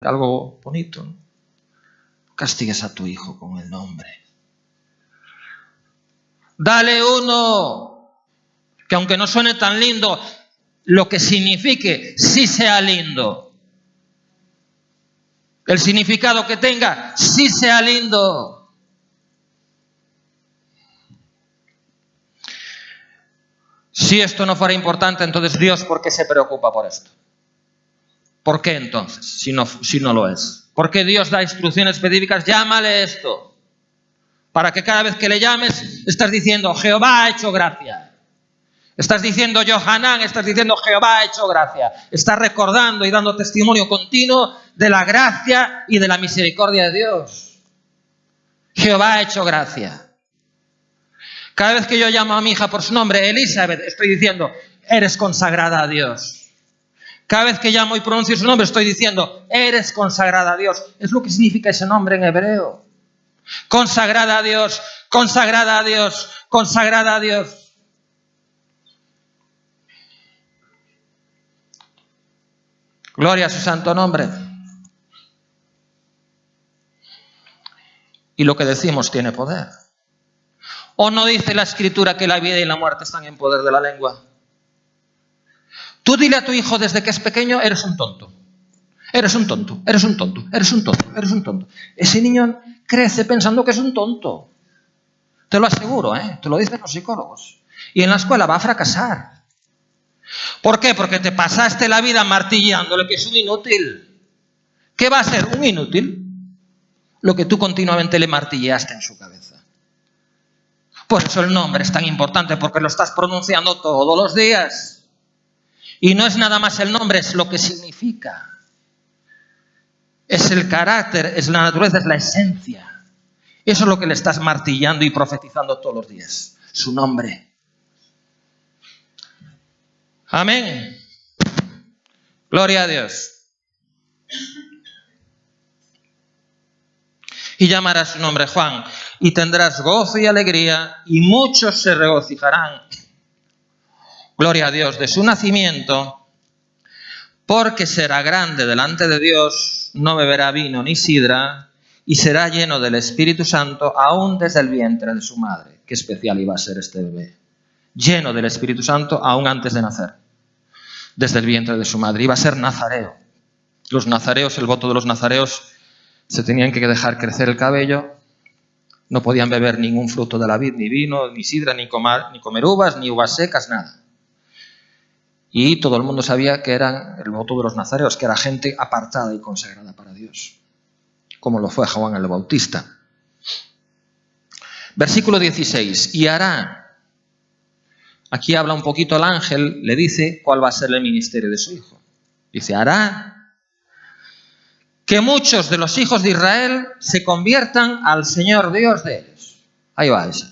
algo bonito, ¿no? Castigues a tu hijo con el nombre. Dale uno que, aunque no suene tan lindo, lo que signifique sí sea lindo. El significado que tenga sí sea lindo. Si esto no fuera importante, entonces Dios, ¿por qué se preocupa por esto? ¿Por qué entonces, si no lo es? ¿Por qué Dios da instrucciones específicas? Llámale esto. Para que cada vez que le llames, estás diciendo, Jehová ha hecho gracia. Estás diciendo, Johanán, estás diciendo, Jehová ha hecho gracia. Estás recordando y dando testimonio continuo de la gracia y de la misericordia de Dios. Jehová ha hecho gracia. Cada vez que yo llamo a mi hija por su nombre, Elizabeth, estoy diciendo, eres consagrada a Dios. Cada vez que llamo y pronuncio su nombre, estoy diciendo, eres consagrada a Dios. Es lo que significa ese nombre en hebreo. Consagrada a Dios, consagrada a Dios, consagrada a Dios. Gloria a su santo nombre. Y lo que decimos tiene poder. ¿O no dice la Escritura que la vida y la muerte están en poder de la lengua? Tú dile a tu hijo desde que es pequeño, eres un tonto. Eres un tonto, eres un tonto, eres un tonto, eres un tonto. Ese niño crece pensando que es un tonto. Te lo aseguro, te lo dicen los psicólogos. Y en la escuela va a fracasar. ¿Por qué? Porque te pasaste la vida martillándole que es un inútil. ¿Qué va a ser? Un inútil. Lo que tú continuamente le martilleaste en su cabeza. Por eso el nombre es tan importante, porque lo estás pronunciando todos los días. Y no es nada más el nombre, es lo que significa. Es el carácter, es la naturaleza, es la esencia. Eso es lo que le estás martillando y profetizando todos los días. Su nombre. Amén. Gloria a Dios. Y llamarás su nombre Juan, y tendrás gozo y alegría, y muchos se regocijarán. Gloria a Dios, de su nacimiento, porque será grande delante de Dios, no beberá vino ni sidra, y será lleno del Espíritu Santo aún desde el vientre de su madre. Qué especial iba a ser este bebé. Lleno del Espíritu Santo aún antes de nacer, desde el vientre de su madre. Iba a ser nazareo. Los nazareos, el voto de los nazareos, se tenían que dejar crecer el cabello, no podían beber ningún fruto de la vid, ni vino, ni sidra, ni comer uvas, ni uvas secas, nada. Y todo el mundo sabía que eran el voto de los nazareos, que era gente apartada y consagrada para Dios, como lo fue Juan el Bautista. Versículo 16. Y hará, aquí habla un poquito el ángel, le dice cuál va a ser el ministerio de su hijo. Dice, hará que muchos de los hijos de Israel se conviertan al Señor Dios de ellos. Ahí va ese.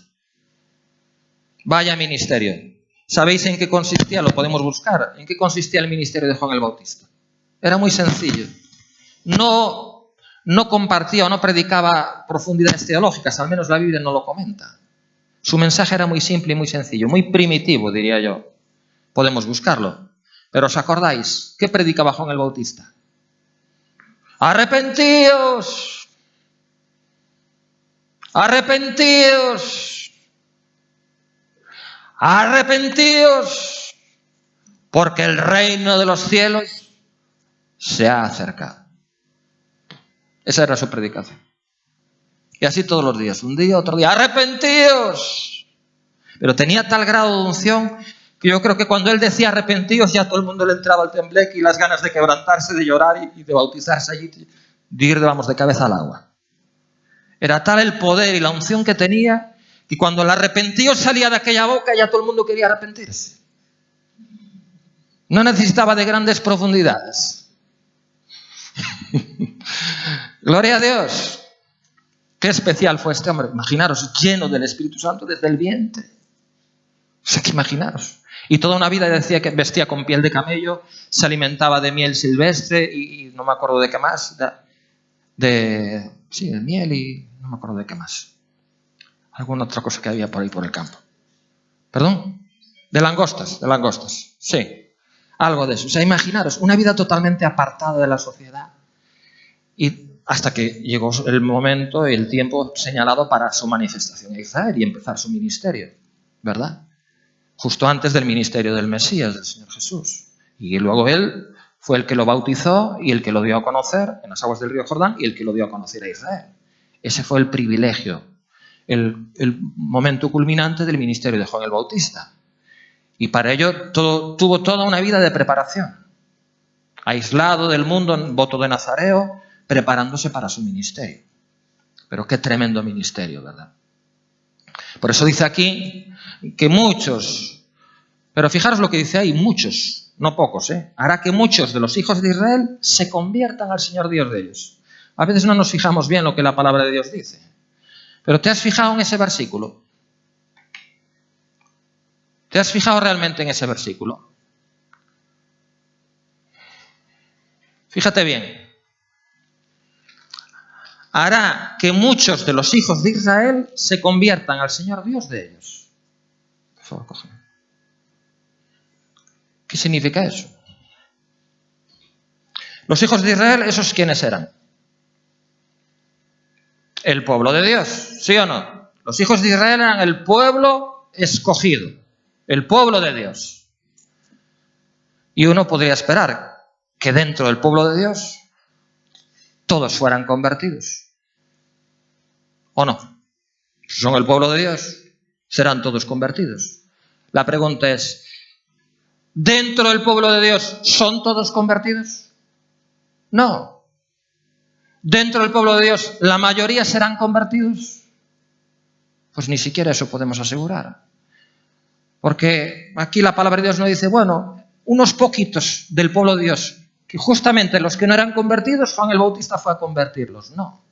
Vaya ministerio. ¿Sabéis en qué consistía? Lo podemos buscar. ¿En qué consistía el ministerio de Juan el Bautista? Era muy sencillo. No compartía o no predicaba profundidades teológicas, al menos la Biblia no lo comenta. Su mensaje era muy simple y muy sencillo, muy primitivo, diría yo. Podemos buscarlo. Pero ¿os acordáis? ¿Qué predicaba Juan el Bautista? Arrepentíos, arrepentíos, arrepentíos, porque el reino de los cielos se ha acercado. Esa era su predicación. Y así todos los días, un día, otro día, arrepentíos. Pero tenía tal grado de unción que yo creo que cuando él decía arrepentíos, ya todo el mundo le entraba el tembleque y las ganas de quebrantarse, de llorar y de bautizarse allí, de ir, vamos, de cabeza al agua. Era tal el poder y la unción que tenía, que cuando el arrepentíos salía de aquella boca, ya todo el mundo quería arrepentirse. No necesitaba de grandes profundidades. Gloria a Dios. Qué especial fue este hombre. Imaginaros, lleno del Espíritu Santo desde el vientre. O sea, que imaginaros. Y toda una vida decía que vestía con piel de camello, se alimentaba de miel silvestre y no me acuerdo de qué más. De miel y no me acuerdo de qué más. Alguna otra cosa que había por ahí por el campo. ¿Perdón? De langostas. Sí. Algo de eso. O sea, imaginaros, una vida totalmente apartada de la sociedad. Y hasta que llegó el momento, el tiempo señalado para su manifestación a Israel y empezar su ministerio, ¿verdad? Justo antes del ministerio del Mesías, del Señor Jesús. Y luego él fue el que lo bautizó y el que lo dio a conocer en las aguas del río Jordán y el que lo dio a conocer a Israel. Ese fue el privilegio, el momento culminante del ministerio de Juan el Bautista. Y para ello tuvo toda una vida de preparación. Aislado del mundo en voto de Nazareo, preparándose para su ministerio. Pero qué tremendo ministerio, ¿verdad? Por eso dice aquí que muchos, pero fijaros lo que dice ahí, muchos, no pocos, hará que muchos de los hijos de Israel se conviertan al Señor Dios de ellos. A veces no nos fijamos bien lo que la palabra de Dios dice. Pero ¿te has fijado en ese versículo? ¿Te has fijado realmente en ese versículo? Fíjate bien. Hará que muchos de los hijos de Israel se conviertan al Señor Dios de ellos. Por favor, cógeme. ¿Qué significa eso? Los hijos de Israel, ¿esos quiénes eran? El pueblo de Dios, ¿sí o no? Los hijos de Israel eran el pueblo escogido, el pueblo de Dios. Y uno podría esperar que dentro del pueblo de Dios todos fueran convertidos. ¿O no? Si son el pueblo de Dios, serán todos convertidos. La pregunta es, ¿dentro del pueblo de Dios son todos convertidos? No. ¿Dentro del pueblo de Dios la mayoría serán convertidos? Pues ni siquiera eso podemos asegurar. Porque aquí la palabra de Dios no dice, bueno, unos poquitos del pueblo de Dios, que justamente los que no eran convertidos, Juan el Bautista fue a convertirlos. No.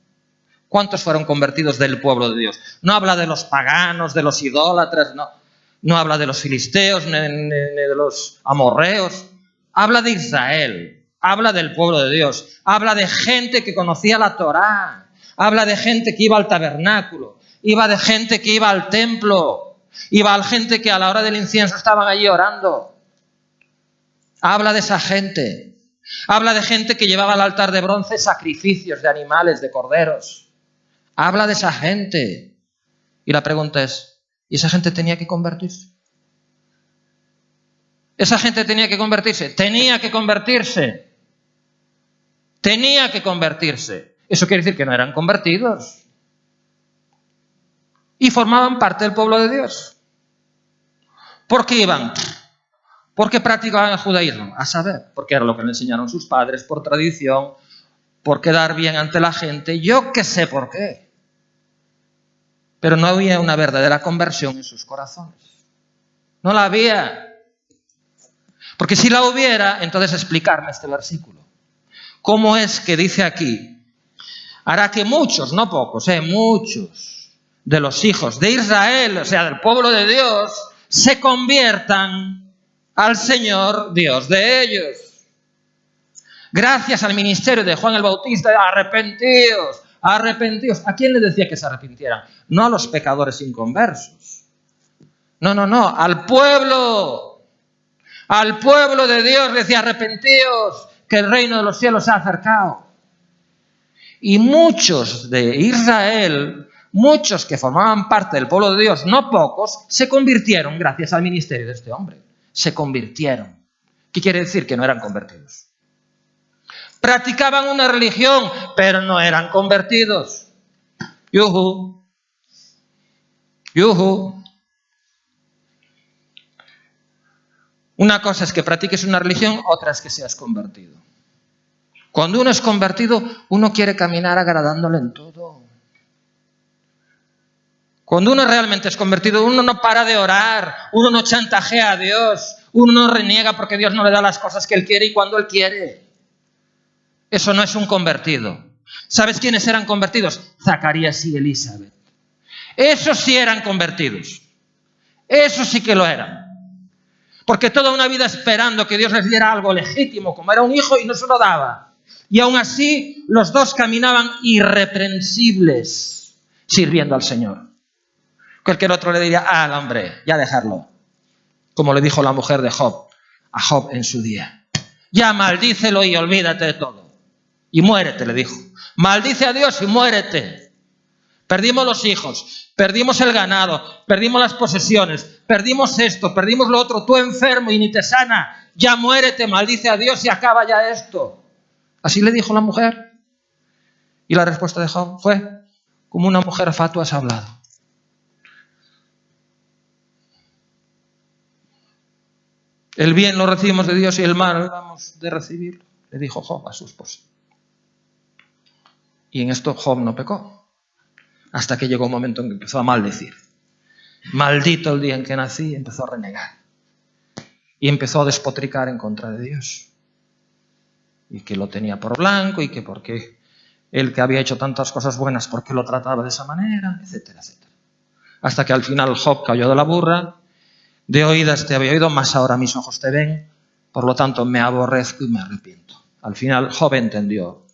¿Cuántos fueron convertidos del pueblo de Dios? No habla de los paganos, de los idólatras, no. No habla de los filisteos, ni de los amorreos. Habla de Israel, habla del pueblo de Dios, habla de gente que conocía la Torá, habla de gente que iba al tabernáculo, iba de gente que iba al templo, iba a gente que a la hora del incienso estaban allí orando. Habla de esa gente. Habla de gente que llevaba al altar de bronce sacrificios de animales, de corderos. Habla de esa gente. Y la pregunta es, ¿y esa gente tenía que convertirse? Esa gente tenía que convertirse. Tenía que convertirse. Tenía que convertirse. Eso quiere decir que no eran convertidos. Y formaban parte del pueblo de Dios. ¿Por qué iban? ¿Por qué practicaban el judaísmo? A saber, porque era lo que le enseñaron sus padres, por tradición, por quedar bien ante la gente, yo qué sé por qué. Pero no había una verdadera conversión en sus corazones. No la había. Porque si la hubiera, entonces explicarme este versículo. ¿Cómo es que dice aquí? Hará que muchos, no pocos, muchos de los hijos de Israel, o sea, del pueblo de Dios, se conviertan al Señor Dios de ellos. Gracias al ministerio de Juan el Bautista, arrepentíos, arrepentíos. ¿A quién le decía que se arrepintieran? No a los pecadores inconversos. No, al pueblo de Dios le decía, arrepentíos, que el reino de los cielos se ha acercado. Y muchos de Israel, muchos que formaban parte del pueblo de Dios, no pocos, se convirtieron gracias al ministerio de este hombre. Se convirtieron. ¿Qué quiere decir? Que no eran convertidos. Practicaban una religión, pero no eran convertidos. Yuhu. Una cosa es que practiques una religión, otra es que seas convertido. Cuando uno es convertido, uno quiere caminar agradándole en todo. Cuando uno realmente es convertido, uno no para de orar, uno no chantajea a Dios, uno no reniega porque Dios no le da las cosas que Él quiere y cuando Él quiere. Eso no es un convertido. ¿Sabes quiénes eran convertidos? Zacarías y Elizabeth. Esos sí eran convertidos. Esos sí que lo eran. Porque toda una vida esperando que Dios les diera algo legítimo, como era un hijo, y no se lo daba. Y aún así, los dos caminaban irreprensibles, sirviendo al Señor. Cualquier otro le diría, hombre, ya dejarlo. Como le dijo la mujer de Job, a Job en su día. Ya maldícelo y olvídate de todo. y muérete, le dijo. Maldice a Dios y muérete. Perdimos los hijos, perdimos el ganado, perdimos las posesiones, perdimos esto, perdimos lo otro, tú enfermo y ni te sana. Ya muérete, maldice a Dios y acaba ya esto. Así le dijo la mujer. Y la respuesta de Job fue: como una mujer fatua has hablado. El bien lo recibimos de Dios y el mal vamos de recibirlo, le dijo Job a su esposa. Y en esto Job no pecó, hasta que llegó un momento en que empezó a maldecir. Maldito el día en que nací, y empezó a renegar. Y empezó a despotricar en contra de Dios. Y que lo tenía por blanco, y que porque él que había hecho tantas cosas buenas, ¿por qué lo trataba de esa manera? Etcétera, etcétera. Hasta que al final Job cayó de la burra. De oídas te había oído, mas ahora mis ojos te ven, por lo tanto me aborrezco y me arrepiento. Al final Job entendió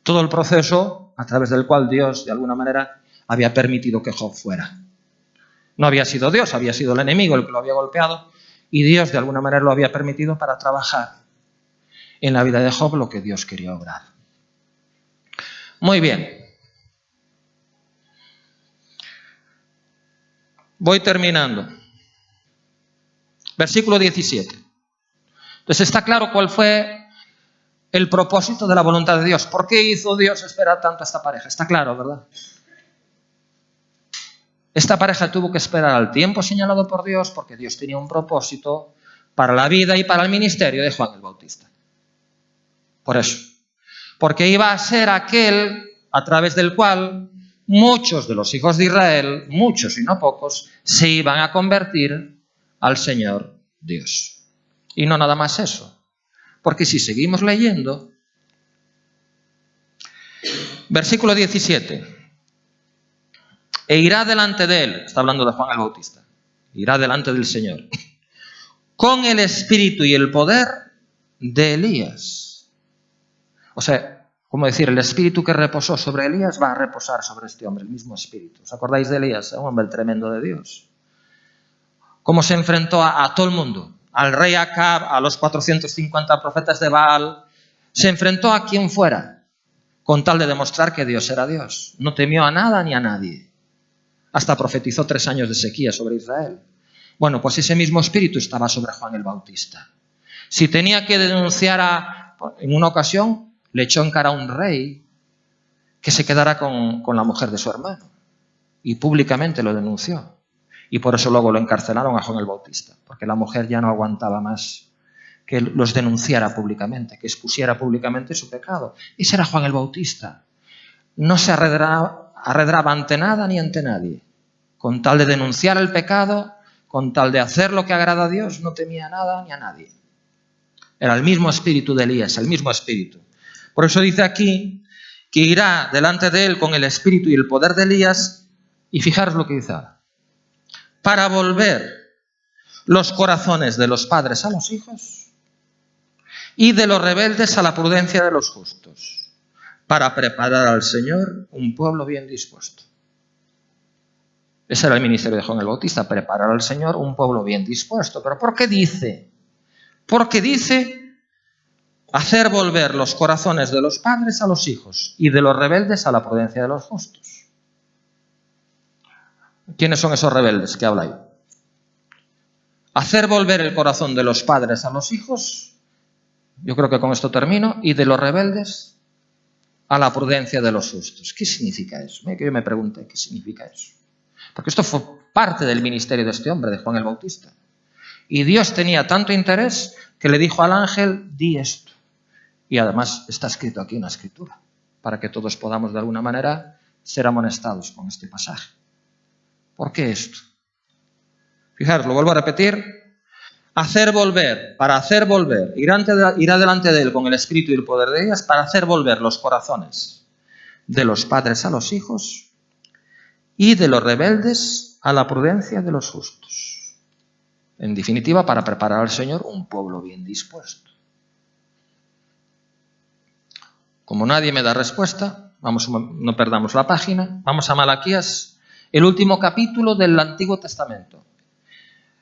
todo el proceso a través del cual Dios, de alguna manera, había permitido que Job fuera. No había sido Dios, había sido el enemigo el que lo había golpeado, y Dios, de alguna manera, lo había permitido para trabajar en la vida de Job lo que Dios quería obrar. Muy bien. Voy terminando. Versículo 17. Entonces está claro cuál fue el propósito de la voluntad de Dios. ¿Por qué hizo Dios esperar tanto a esta pareja? Está claro, ¿verdad? Esta pareja tuvo que esperar al tiempo señalado por Dios porque Dios tenía un propósito para la vida y para el ministerio de Juan el Bautista. Por eso. Porque iba a ser aquel a través del cual muchos de los hijos de Israel, muchos y no pocos, se iban a convertir al Señor Dios. Y no nada más eso. Porque si seguimos leyendo, versículo 17, e irá delante de él, está hablando de Juan el Bautista, irá delante del Señor, con el espíritu y el poder de Elías. O sea, como decir, el espíritu que reposó sobre Elías va a reposar sobre este hombre, el mismo espíritu. ¿Os acordáis de Elías? Un hombre tremendo de Dios. Cómo se enfrentó a todo el mundo, al rey Acab, a los 450 profetas de Baal, se enfrentó a quien fuera, con tal de demostrar que Dios era Dios. No temió a nada ni a nadie. Hasta profetizó 3 años de sequía sobre Israel. Bueno, pues ese mismo espíritu estaba sobre Juan el Bautista. Si tenía que denunciar en una ocasión, le echó en cara a un rey que se quedara con la mujer de su hermano. Y públicamente lo denunció. Y por eso luego lo encarcelaron a Juan el Bautista, porque la mujer ya no aguantaba más que los denunciara públicamente, que expusiera públicamente su pecado. Ese era Juan el Bautista. No se arredraba ante nada ni ante nadie. Con tal de denunciar el pecado, con tal de hacer lo que agrada a Dios, no temía a nada ni a nadie. Era el mismo espíritu de Elías, el mismo espíritu. Por eso dice aquí que irá delante de él con el espíritu y el poder de Elías, y fijaros lo que dice ahora. Para volver los corazones de los padres a los hijos y de los rebeldes a la prudencia de los justos, para preparar al Señor un pueblo bien dispuesto. Ese era el ministerio de Juan el Bautista, preparar al Señor un pueblo bien dispuesto. ¿Pero por qué dice? Porque dice hacer volver los corazones de los padres a los hijos y de los rebeldes a la prudencia de los justos. ¿Quiénes son esos rebeldes que habla ahí? Hacer volver el corazón de los padres a los hijos, yo creo que con esto termino, y de los rebeldes a la prudencia de los justos. ¿Qué significa eso? Que yo me pregunté, ¿qué significa eso? Porque esto fue parte del ministerio de este hombre, de Juan el Bautista. Y Dios tenía tanto interés que le dijo al ángel, di esto. Y además está escrito aquí en la Escritura, para que todos podamos de alguna manera ser amonestados con este pasaje. ¿Por qué esto? Fijaros, lo vuelvo a repetir. Hacer volver, para hacer volver, irá delante de él con el espíritu y el poder de ellas, para hacer volver los corazones de los padres a los hijos y de los rebeldes a la prudencia de los justos. En definitiva, para preparar al Señor un pueblo bien dispuesto. Como nadie me da respuesta, no perdamos la página, vamos a Malaquías, el último capítulo del Antiguo Testamento.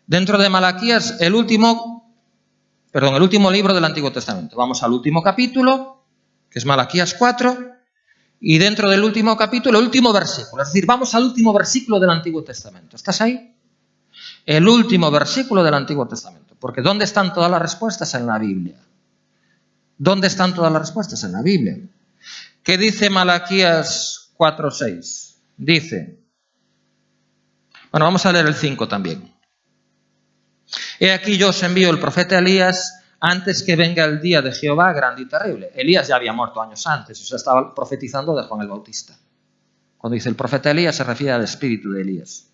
Dentro de Malaquías, el último libro del Antiguo Testamento. Vamos al último capítulo que es Malaquías 4, y dentro del último capítulo, el último versículo. Es decir, vamos al último versículo del Antiguo Testamento. ¿Estás ahí? El último versículo del Antiguo Testamento. Porque ¿dónde están todas las respuestas? En la Biblia. ¿Dónde están todas las respuestas? En la Biblia. ¿Qué dice Malaquías 4:6? Dice, bueno, vamos a leer el 5 también. He aquí yo os envío el profeta Elías antes que venga el día de Jehová grande y terrible. Elías ya había muerto años antes, o sea, estaba profetizando de Juan el Bautista. Cuando dice el profeta Elías se refiere al espíritu de Elías.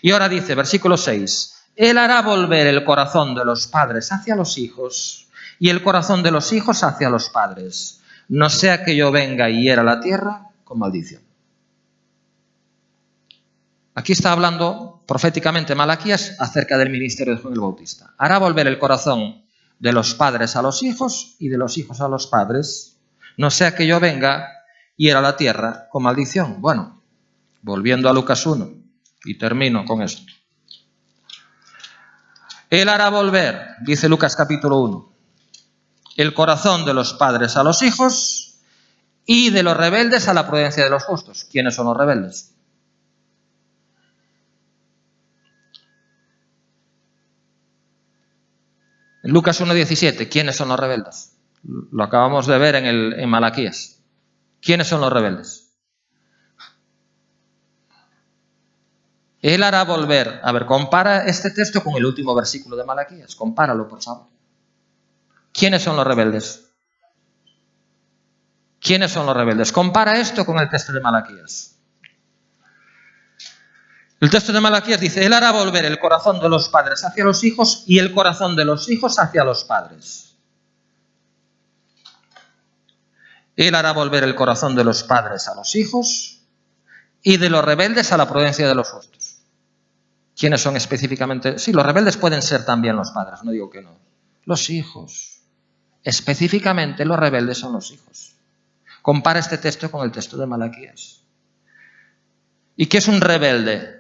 Y ahora dice, versículo 6, Él hará volver el corazón de los padres hacia los hijos y el corazón de los hijos hacia los padres, no sea que yo venga y hiera la tierra con maldición. Aquí está hablando proféticamente Malaquías acerca del ministerio de Juan el Bautista. Hará volver el corazón de los padres a los hijos y de los hijos a los padres, no sea que yo venga y hiera la tierra con maldición. Bueno, volviendo a Lucas 1, y termino con esto. Él hará volver, dice Lucas capítulo 1, el corazón de los padres a los hijos y de los rebeldes a la prudencia de los justos. ¿Quiénes son los rebeldes? En Lucas 1:17, ¿quiénes son los rebeldes? Lo acabamos de ver en Malaquías. ¿Quiénes son los rebeldes? Él hará volver. A ver, compara este texto con el último versículo de Malaquías. Compáralo, por favor. ¿Quiénes son los rebeldes? ¿Quiénes son los rebeldes? Compara esto con el texto de Malaquías. El texto de Malaquías dice, Él hará volver el corazón de los padres hacia los hijos y el corazón de los hijos hacia los padres. Él hará volver el corazón de los padres a los hijos y de los rebeldes a la prudencia de los justos. ¿Quiénes son específicamente? Sí, los rebeldes pueden ser también los padres, no digo que no. Los hijos. Específicamente los rebeldes son los hijos. Compara este texto con el texto de Malaquías. ¿Y qué es un rebelde?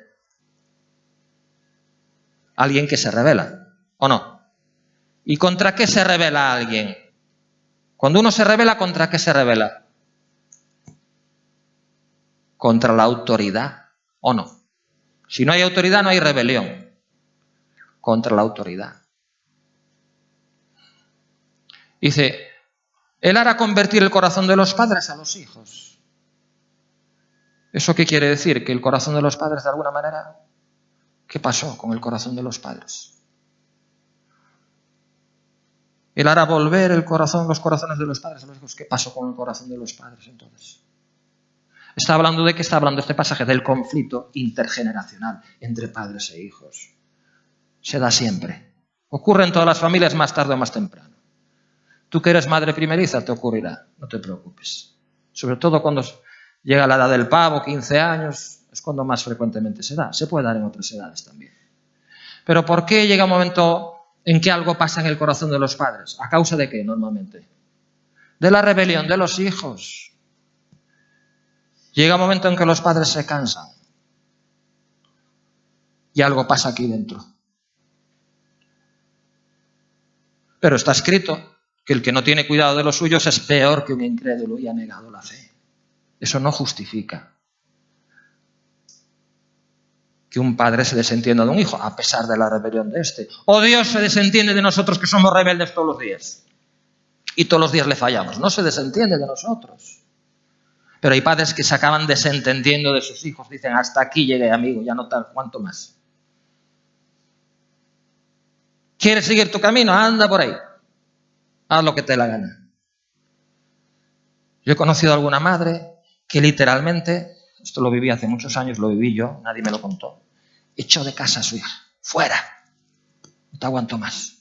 Alguien que se rebela, ¿o no? ¿Y contra qué se rebela alguien? Cuando uno se rebela, ¿contra qué se rebela? Contra la autoridad, ¿o no? Si no hay autoridad, no hay rebelión. Contra la autoridad. Dice, Él hará convertir el corazón de los padres a los hijos. ¿Eso qué quiere decir? Que el corazón de los padres, de alguna manera, ¿qué pasó con el corazón de los padres? Él hará volver los corazones de los padres a los hijos. ¿Qué pasó con el corazón de los padres entonces? ¿Está hablando de qué está hablando este pasaje? Del conflicto intergeneracional entre padres e hijos. Se da siempre. Ocurre en todas las familias más tarde o más temprano. Tú que eres madre primeriza te ocurrirá, no te preocupes. Sobre todo cuando llega la edad del pavo, 15 años, es cuando más frecuentemente se da. Se puede dar en otras edades también. Pero ¿por qué llega un momento en que algo pasa en el corazón de los padres? ¿A causa de qué normalmente? De la rebelión de los hijos. Llega un momento en que los padres se cansan. Y algo pasa aquí dentro. Pero está escrito que el que no tiene cuidado de los suyos es peor que un incrédulo y ha negado la fe. Eso no justifica que un padre se desentienda de un hijo, a pesar de la rebelión de este. O Dios se desentiende de nosotros que somos rebeldes todos los días. Y todos los días le fallamos. No se desentiende de nosotros. Pero hay padres que se acaban desentendiendo de sus hijos. Dicen, hasta aquí llegué, amigo, ya no tal, ¿cuánto más? ¿Quieres seguir tu camino? Anda por ahí. Haz lo que te dé la gana. Yo he conocido a alguna madre que literalmente, esto lo viví hace muchos años, lo viví yo, nadie me lo contó, echó de casa a su hija. ¡Fuera! No te aguanto más.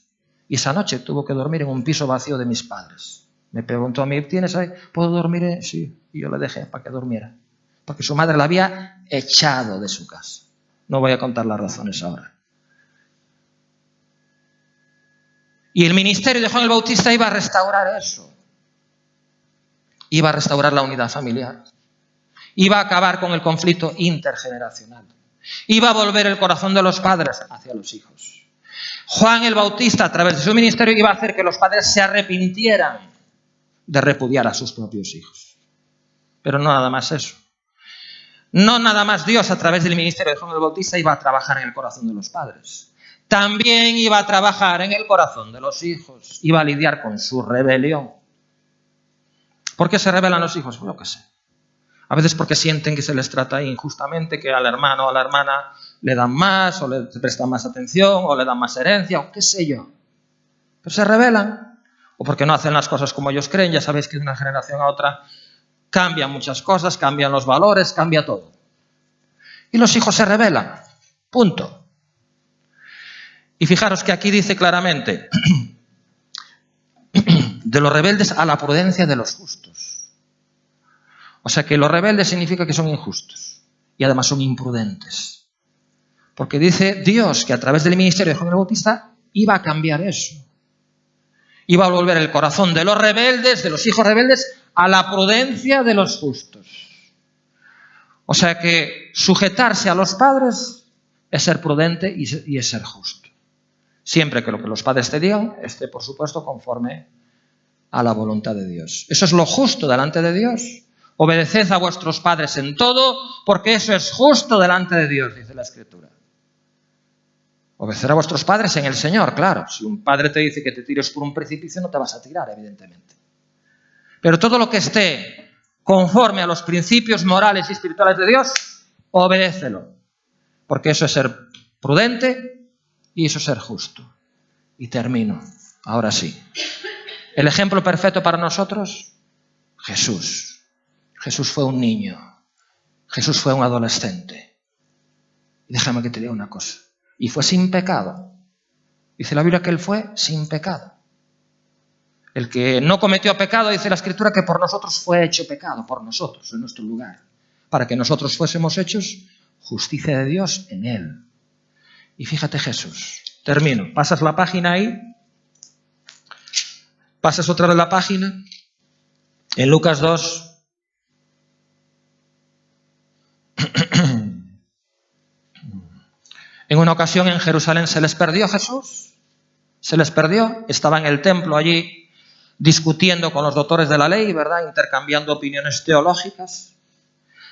Y esa noche tuvo que dormir en un piso vacío de mis padres. Me preguntó a mí, ¿tienes ahí? ¿Puedo dormir? Sí. Y yo le dejé para que durmiera. Porque su madre la había echado de su casa. No voy a contar las razones ahora. Y el ministerio de Juan el Bautista iba a restaurar eso. Iba a restaurar la unidad familiar. Iba a acabar con el conflicto intergeneracional. Iba a volver el corazón de los padres hacia los hijos. Juan el Bautista, a través de su ministerio, iba a hacer que los padres se arrepintieran de repudiar a sus propios hijos. Pero no nada más eso. No nada más Dios a través del ministerio de Juan el Bautista iba a trabajar en el corazón de los padres. También iba a trabajar en el corazón de los hijos. Iba a lidiar con su rebelión. ¿Por qué se rebelan los hijos? Pues lo que sé. A veces porque sienten que se les trata injustamente, que al hermano o a la hermana le dan más, o le prestan más atención, o le dan más herencia, o qué sé yo. Pero se rebelan. O porque no hacen las cosas como ellos creen. Ya sabéis que de una generación a otra cambian muchas cosas, cambian los valores, cambia todo. Y los hijos se rebelan. Punto. Y fijaros que aquí dice claramente de los rebeldes a la prudencia de los justos. O sea que los rebeldes significa que son injustos y además son imprudentes. Porque dice Dios que a través del ministerio de Juan el Bautista iba a cambiar eso. Iba a volver el corazón de los rebeldes, de los hijos rebeldes, a la prudencia de los justos. O sea que sujetarse a los padres es ser prudente y es ser justo. Siempre que lo que los padres te digan esté, por supuesto, conforme a la voluntad de Dios. Eso es lo justo delante de Dios. Obedeced a vuestros padres en todo, porque eso es justo delante de Dios, dice la Escritura. Obedecer a vuestros padres en el Señor, claro. Si un padre te dice que te tires por un precipicio, no te vas a tirar, evidentemente. Pero todo lo que esté conforme a los principios morales y espirituales de Dios, obedécelo. Porque eso es ser prudente y eso es ser justo. Y termino. Ahora sí. El ejemplo perfecto para nosotros, Jesús. Jesús fue un niño. Jesús fue un adolescente. Y déjame que te diga una cosa. Y fue sin pecado. Dice la Biblia que él fue sin pecado. El que no cometió pecado, dice la Escritura, que por nosotros fue hecho pecado, por nosotros, en nuestro lugar, para que nosotros fuésemos hechos justicia de Dios en él. Y fíjate Jesús. Termino. Pasas la página ahí. Pasas otra vez la página. En Lucas 2. En una ocasión en Jerusalén se les perdió Jesús. Se les perdió. Estaba en el templo allí discutiendo con los doctores de la ley, ¿verdad? Intercambiando opiniones teológicas.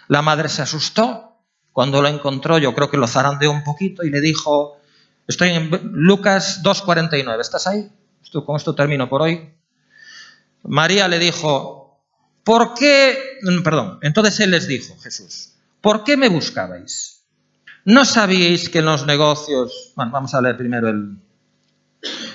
La madre se asustó. Cuando lo encontró, yo creo que lo zarandeó un poquito y le dijo, estoy en Lucas 2:49, ¿estás ahí? Con esto termino por hoy. María le dijo, ¿por qué? Perdón, entonces él les dijo, Jesús, ¿por qué me buscabais? ¿No sabíais que en los negocios... Bueno, vamos a leer primero el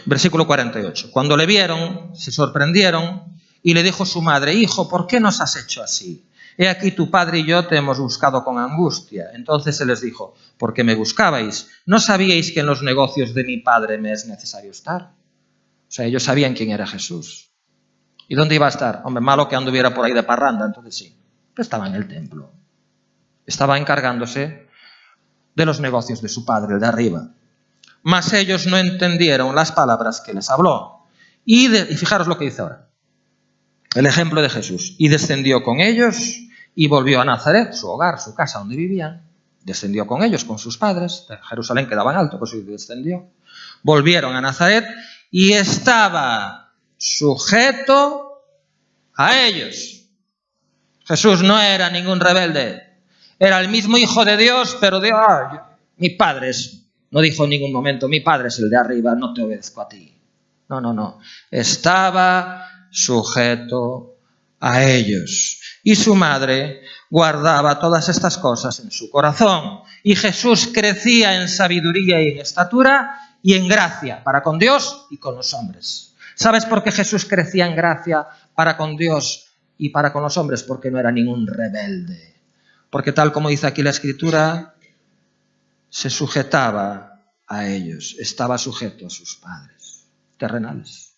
versículo 48. Cuando le vieron, se sorprendieron y le dijo su madre, hijo, ¿por qué nos has hecho así? He aquí tu padre y yo te hemos buscado con angustia. Entonces se les dijo, ¿por qué me buscabais? ¿No sabíais que en los negocios de mi padre me es necesario estar? O sea, ellos sabían quién era Jesús. ¿Y dónde iba a estar? Hombre, malo que anduviera por ahí de parranda, entonces sí. Pero estaba en el templo. Estaba encargándose de los negocios de su padre, el de arriba. Mas ellos no entendieron las palabras que les habló. Y fijaros lo que dice ahora. El ejemplo de Jesús. Y descendió con ellos y volvió a Nazaret, su hogar, su casa donde vivían. Descendió con ellos, con sus padres. Jerusalén quedaba en alto, pues descendió. Volvieron a Nazaret y estaba sujeto a ellos. Jesús no era ningún rebelde. Era el mismo Hijo de Dios, pero Dios, mi padre es... No dijo en ningún momento, mi padre es el de arriba, no te obedezco a ti. No. Estaba sujeto a ellos. Y su madre guardaba todas estas cosas en su corazón. Y Jesús crecía en sabiduría y en estatura y en gracia para con Dios y con los hombres. ¿Sabes por qué Jesús crecía en gracia para con Dios y para con los hombres? Porque no era ningún rebelde. Porque tal como dice aquí la Escritura, se sujetaba a ellos, estaba sujeto a sus padres terrenales.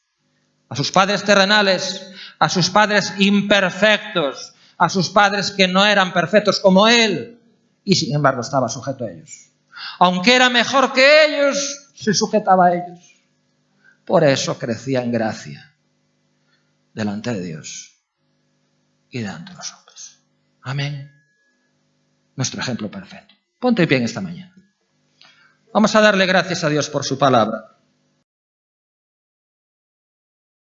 A sus padres terrenales, a sus padres imperfectos, a sus padres que no eran perfectos como él, y sin embargo estaba sujeto a ellos. Aunque era mejor que ellos, se sujetaba a ellos. Por eso crecía en gracia delante de Dios y delante de los hombres. Amén. Nuestro ejemplo perfecto. Ponte de pie en esta mañana. Vamos a darle gracias a Dios por su palabra.